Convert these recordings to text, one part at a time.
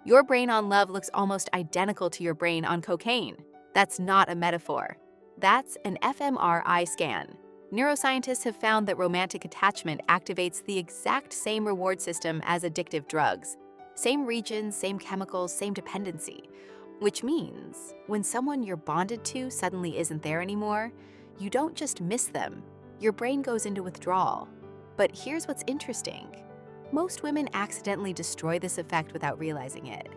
Your brain on love looks almost identical to your brain on cocaine. That's not a metaphor. That's an fMRI scan. Neuroscientists have found that romantic attachment activates the exact same reward system as addictive drugs. Same regions, same chemicals, same dependency. Which means when someone you're bonded to suddenly isn't there anymore, you don't just miss them, your brain goes into withdrawal. But here's what's interesting. Most women accidentally destroy this effect without realizing it.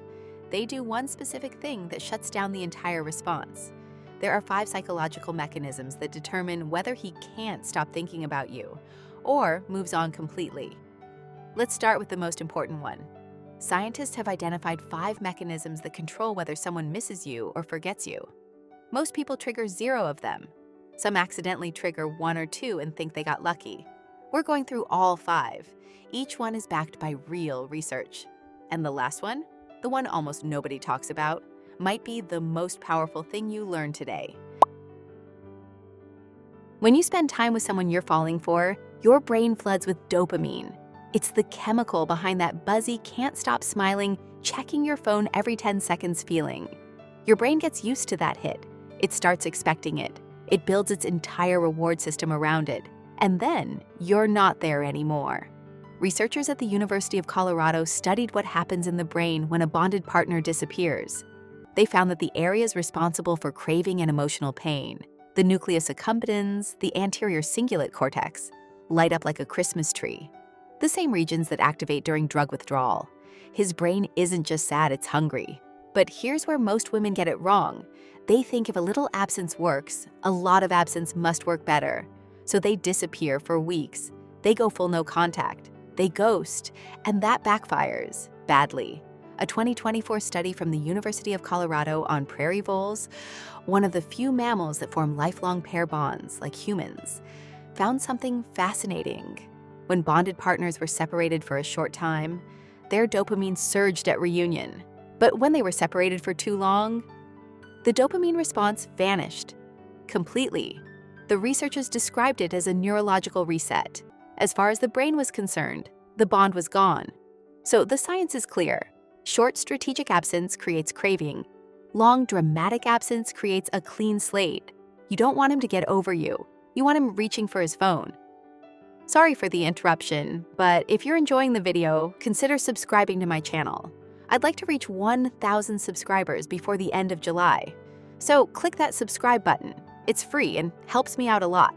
They do one specific thing that shuts down the entire response. There are 5 psychological mechanisms that determine whether he can't stop thinking about you or moves on completely. Let's start with the most important one. Scientists have identified 5 mechanisms that control whether someone misses you or forgets you. Most people trigger 0 of them. Some accidentally trigger 1 or 2 and think they got lucky. We're going through all 5. Each one is backed by real research. And the last one, the one almost nobody talks about, might be the most powerful thing you learn today. When you spend time with someone you're falling for, your brain floods with dopamine. It's the chemical behind that buzzy, can't stop smiling, checking your phone every 10 seconds feeling. Your brain gets used to that hit. It starts expecting it. It builds its entire reward system around it. And then you're not there anymore. Researchers at the University of Colorado studied what happens in the brain when a bonded partner disappears. They found that the areas responsible for craving and emotional pain, the nucleus accumbens, the anterior cingulate cortex, light up like a Christmas tree. The same regions that activate during drug withdrawal. His brain isn't just sad, it's hungry. But here's where most women get it wrong. They think if a little absence works, a lot of absence must work better. So they disappear for weeks. They go full no contact. They ghost, and that backfires badly. A 2024 study from the University of Colorado on prairie voles, one of the few mammals that form lifelong pair bonds like humans, found something fascinating. When bonded partners were separated for a short time, their dopamine surged at reunion. But when they were separated for too long, the dopamine response vanished completely. The researchers described it as a neurological reset. As far as the brain was concerned, the bond was gone. So the science is clear. Short strategic absence creates craving. Long dramatic absence creates a clean slate. You don't want him to get over you. You want him reaching for his phone. Sorry for the interruption, but if you're enjoying the video, consider subscribing to my channel. I'd like to reach 1,000 subscribers before the end of July. So click that subscribe button. It's free and helps me out a lot.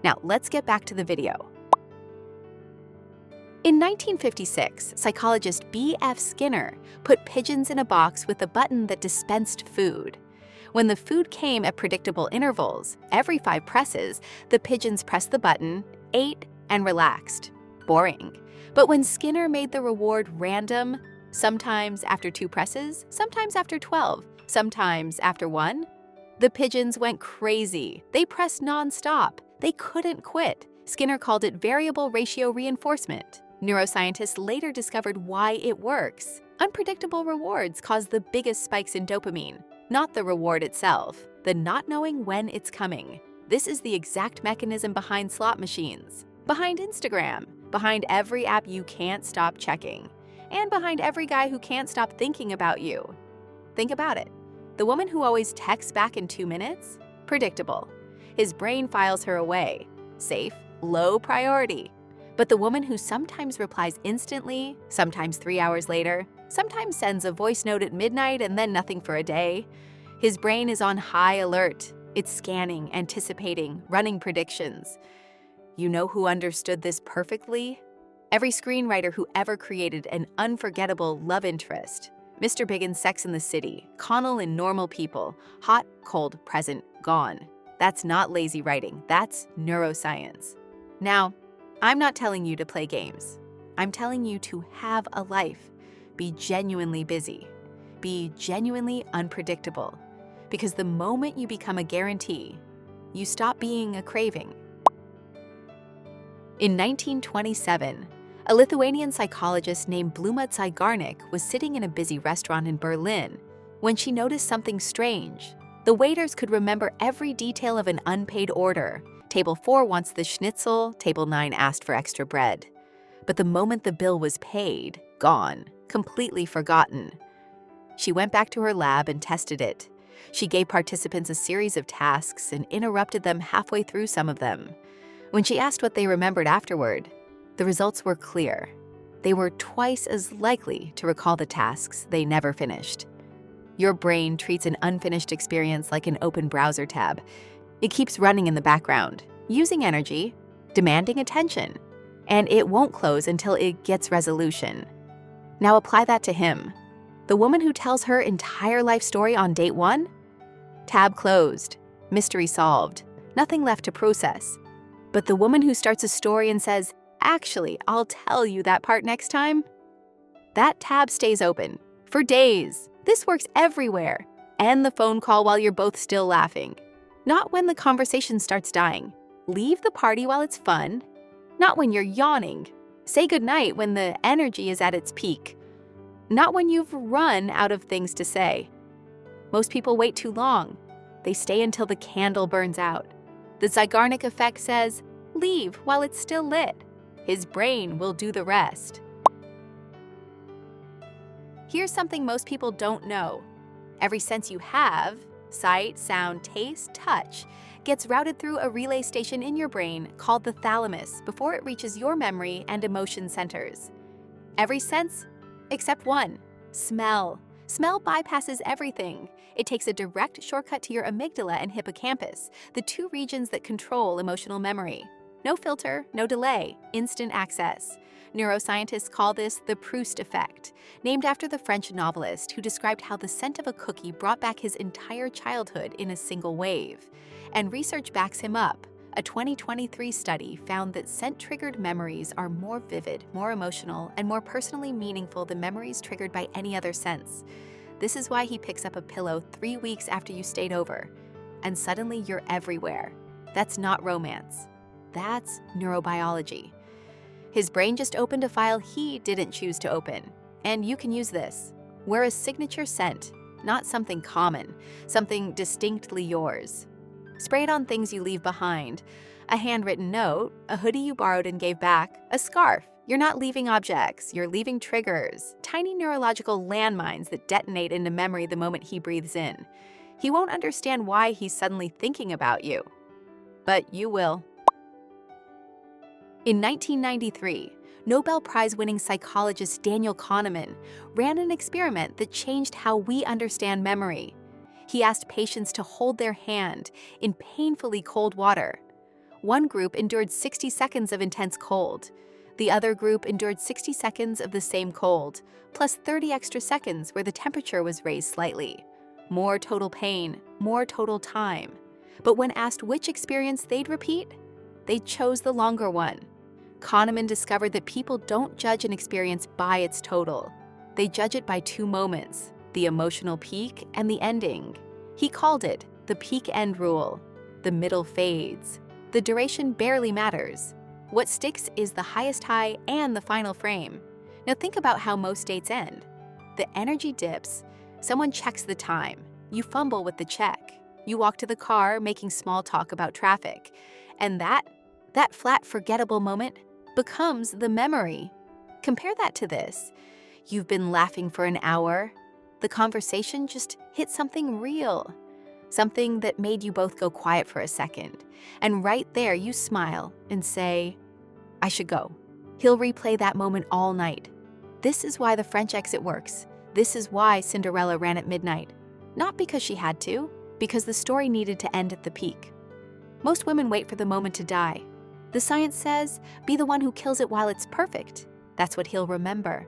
Now let's get back to the video. In 1956, psychologist B.F. Skinner put pigeons in a box with a button that dispensed food. When the food came at predictable intervals, every 5 presses, the pigeons pressed the button, ate, and relaxed. Boring. But when Skinner made the reward random, sometimes after 2 presses, sometimes after 12, sometimes after 1, the pigeons went crazy. They pressed non-stop. They couldn't quit. Skinner called it variable ratio reinforcement. Neuroscientists later discovered why it works. Unpredictable rewards cause the biggest spikes in dopamine, not the reward itself, the not knowing when it's coming. This is the exact mechanism behind slot machines, behind Instagram, behind every app you can't stop checking, and behind every guy who can't stop thinking about you. Think about it. The woman who always texts back in 2 minutes? Predictable. His brain files her away. Safe, low priority. But the woman who sometimes replies instantly, sometimes 3 hours later, sometimes sends a voice note at midnight and then nothing for a day, his brain is on high alert. It's scanning, anticipating, running predictions. You know who understood this perfectly? Every screenwriter who ever created an unforgettable love interest. Mr. Big in Sex and the City, Connell in Normal People, hot, cold, present, gone. That's not lazy writing, that's neuroscience. Now, I'm not telling you to play games. I'm telling you to have a life. Be genuinely busy. Be genuinely unpredictable. Because the moment you become a guarantee, you stop being a craving. In 1927, a Lithuanian psychologist named Bluma Zygarnik was sitting in a busy restaurant in Berlin when she noticed something strange. The waiters could remember every detail of an unpaid order. Table 4 wants the schnitzel, table 9 asked for extra bread. But the moment the bill was paid, gone, completely forgotten. She went back to her lab and tested it. She gave participants a series of tasks and interrupted them halfway through some of them. When she asked what they remembered afterward, the results were clear. They were twice as likely to recall the tasks they never finished. Your brain treats an unfinished experience like an open browser tab. It keeps running in the background, using energy, demanding attention, and it won't close until it gets resolution. Now apply that to him. The woman who tells her entire life story on date 1? Tab closed, mystery solved, nothing left to process. But the woman who starts a story and says, "Actually, I'll tell you that part next time," that tab stays open for days. This works everywhere. End the phone call while you're both still laughing. Not when the conversation starts dying. Leave the party while it's fun. Not when you're yawning. Say goodnight when the energy is at its peak. Not when you've run out of things to say. Most people wait too long. They stay until the candle burns out. The Zeigarnik effect says, leave while it's still lit. His brain will do the rest. Here's something most people don't know. Every sense you have, sight, sound, taste, touch, gets routed through a relay station in your brain called the thalamus before it reaches your memory and emotion centers. Every sense except one, smell. Smell bypasses everything. It takes a direct shortcut to your amygdala and hippocampus, the two regions that control emotional memory. No filter, no delay, instant access. Neuroscientists call this the Proust effect, named after the French novelist who described how the scent of a cookie brought back his entire childhood in a single wave. And research backs him up. A 2023 study found that scent-triggered memories are more vivid, more emotional, and more personally meaningful than memories triggered by any other sense. This is why he picks up a pillow 3 weeks after you stayed over, and suddenly you're everywhere. That's not romance. That's neurobiology. His brain just opened a file he didn't choose to open, and you can use this. Wear a signature scent, not something common, something distinctly yours. Spray it on things you leave behind. A handwritten note, a hoodie you borrowed and gave back, a scarf. You're not leaving objects, you're leaving triggers, tiny neurological landmines that detonate into memory the moment he breathes in. He won't understand why he's suddenly thinking about you, but you will. In 1993, Nobel Prize-winning psychologist Daniel Kahneman ran an experiment that changed how we understand memory. He asked patients to hold their hand in painfully cold water. One group endured 60 seconds of intense cold. The other group endured 60 seconds of the same cold, plus 30 extra seconds where the temperature was raised slightly. More total pain, more total time. But when asked which experience they'd repeat, they chose the longer one. Kahneman discovered that people don't judge an experience by its total. They judge it by two moments, the emotional peak and the ending. He called it the peak-end rule. The middle fades. The duration barely matters. What sticks is the highest high and the final frame. Now think about how most dates end. The energy dips. Someone checks the time. You fumble with the check. You walk to the car making small talk about traffic. And that flat, forgettable moment becomes the memory. Compare that to this. You've been laughing for an hour. The conversation just hit something real, something that made you both go quiet for a second. And right there, you smile and say, I should go. He'll replay that moment all night. This is why the French exit works. This is why Cinderella ran at midnight. Not because she had to, because the story needed to end at the peak. Most women wait for the moment to die. The science says, be the one who kills it while it's perfect. That's what he'll remember.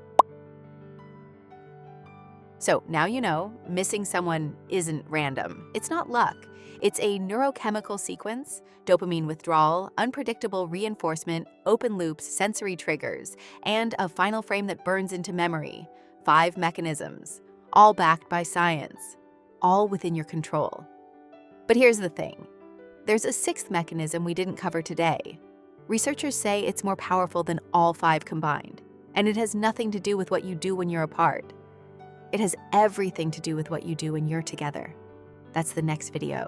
So now you know, missing someone isn't random. It's not luck. It's a neurochemical sequence, dopamine withdrawal, unpredictable reinforcement, open loops, sensory triggers, and a final frame that burns into memory. 5 mechanisms, all backed by science, all within your control. But here's the thing. There's a 6th mechanism we didn't cover today. Researchers say it's more powerful than all 5 combined, and it has nothing to do with what you do when you're apart. It has everything to do with what you do when you're together. That's the next video.